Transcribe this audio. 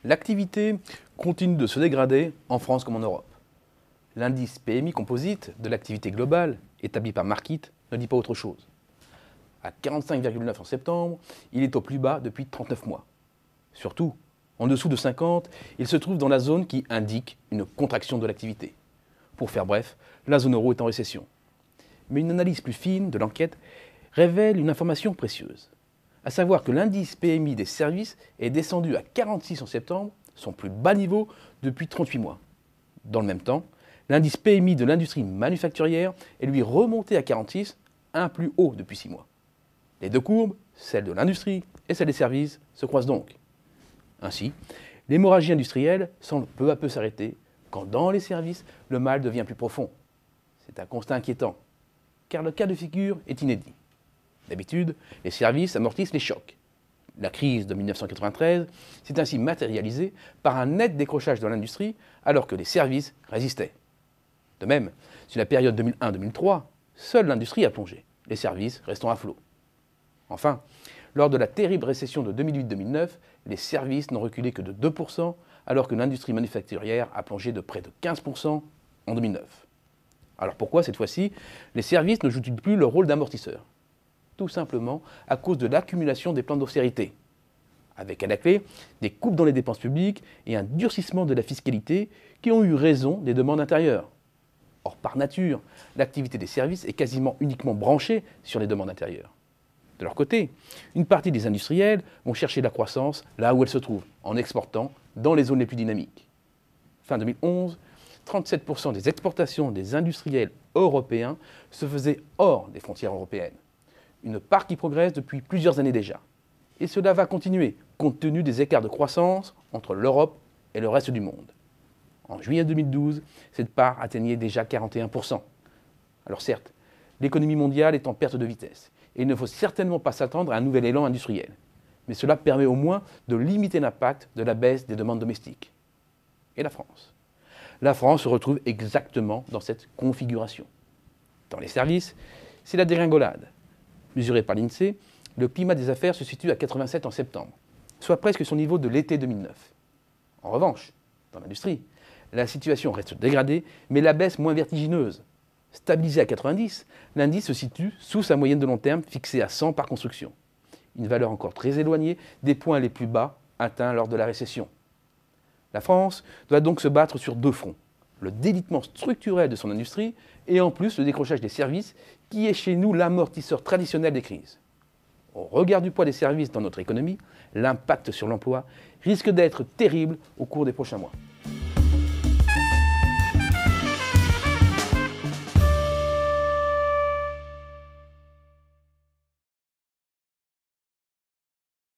L'activité continue de se dégrader en France comme en Europe. L'indice PMI composite de l'activité globale, établi par Markit, ne dit pas autre chose. À 45,9 en septembre, il est au plus bas depuis 39 mois. Surtout, en dessous de 50, il se trouve dans la zone qui indique une contraction de l'activité. Pour faire bref, la zone euro est en récession. Mais une analyse plus fine de l'enquête révèle une information précieuse, à savoir que l'indice PMI des services est descendu à 46 en septembre, son plus bas niveau depuis 38 mois. Dans le même temps, l'indice PMI de l'industrie manufacturière est lui remonté à 46, un plus haut depuis 6 mois. Les deux courbes, celle de l'industrie et celle des services, se croisent donc. Ainsi, l'hémorragie industrielle semble peu à peu s'arrêter, quand dans les services, le mal devient plus profond. C'est un constat inquiétant, car le cas de figure est inédit. D'habitude, les services amortissent les chocs. La crise de 1993 s'est ainsi matérialisée par un net décrochage de l'industrie, alors que les services résistaient. De même, sur la période 2001-2003, seule l'industrie a plongé, les services restant à flot. Enfin, lors de la terrible récession de 2008-2009, les services n'ont reculé que de 2%, alors que l'industrie manufacturière a plongé de près de 15% en 2009. Alors pourquoi, cette fois-ci, les services ne jouent-ils plus le rôle d'amortisseur? Tout simplement à cause de l'accumulation des plans d'austérité, avec à la clé des coupes dans les dépenses publiques et un durcissement de la fiscalité qui ont eu raison des demandes intérieures. Or, par nature, l'activité des services est quasiment uniquement branchée sur les demandes intérieures. De leur côté, une partie des industriels vont chercher la croissance là où elle se trouve, en exportant dans les zones les plus dynamiques. Fin 2011, 37% des exportations des industriels européens se faisaient hors des frontières européennes. Une part qui progresse depuis plusieurs années déjà. Et cela va continuer, compte tenu des écarts de croissance entre l'Europe et le reste du monde. En juillet 2012, cette part atteignait déjà 41%. Alors certes, l'économie mondiale est en perte de vitesse, et il ne faut certainement pas s'attendre à un nouvel élan industriel. Mais cela permet au moins de limiter l'impact de la baisse des demandes domestiques. Et la France? La France se retrouve exactement dans cette configuration. Dans les services, c'est la dégringolade. Mesuré par l'INSEE, le climat des affaires se situe à 87 en septembre, soit presque son niveau de l'été 2009. En revanche, dans l'industrie, la situation reste dégradée, mais la baisse moins vertigineuse. Stabilisé à 90, l'indice se situe sous sa moyenne de long terme fixée à 100 par construction. Une valeur encore très éloignée des points les plus bas atteints lors de la récession. La France doit donc se battre sur deux fronts. Le délitement structurel de son industrie et en plus le décrochage des services qui est chez nous l'amortisseur traditionnel des crises. Au regard du poids des services dans notre économie, l'impact sur l'emploi risque d'être terrible au cours des prochains mois.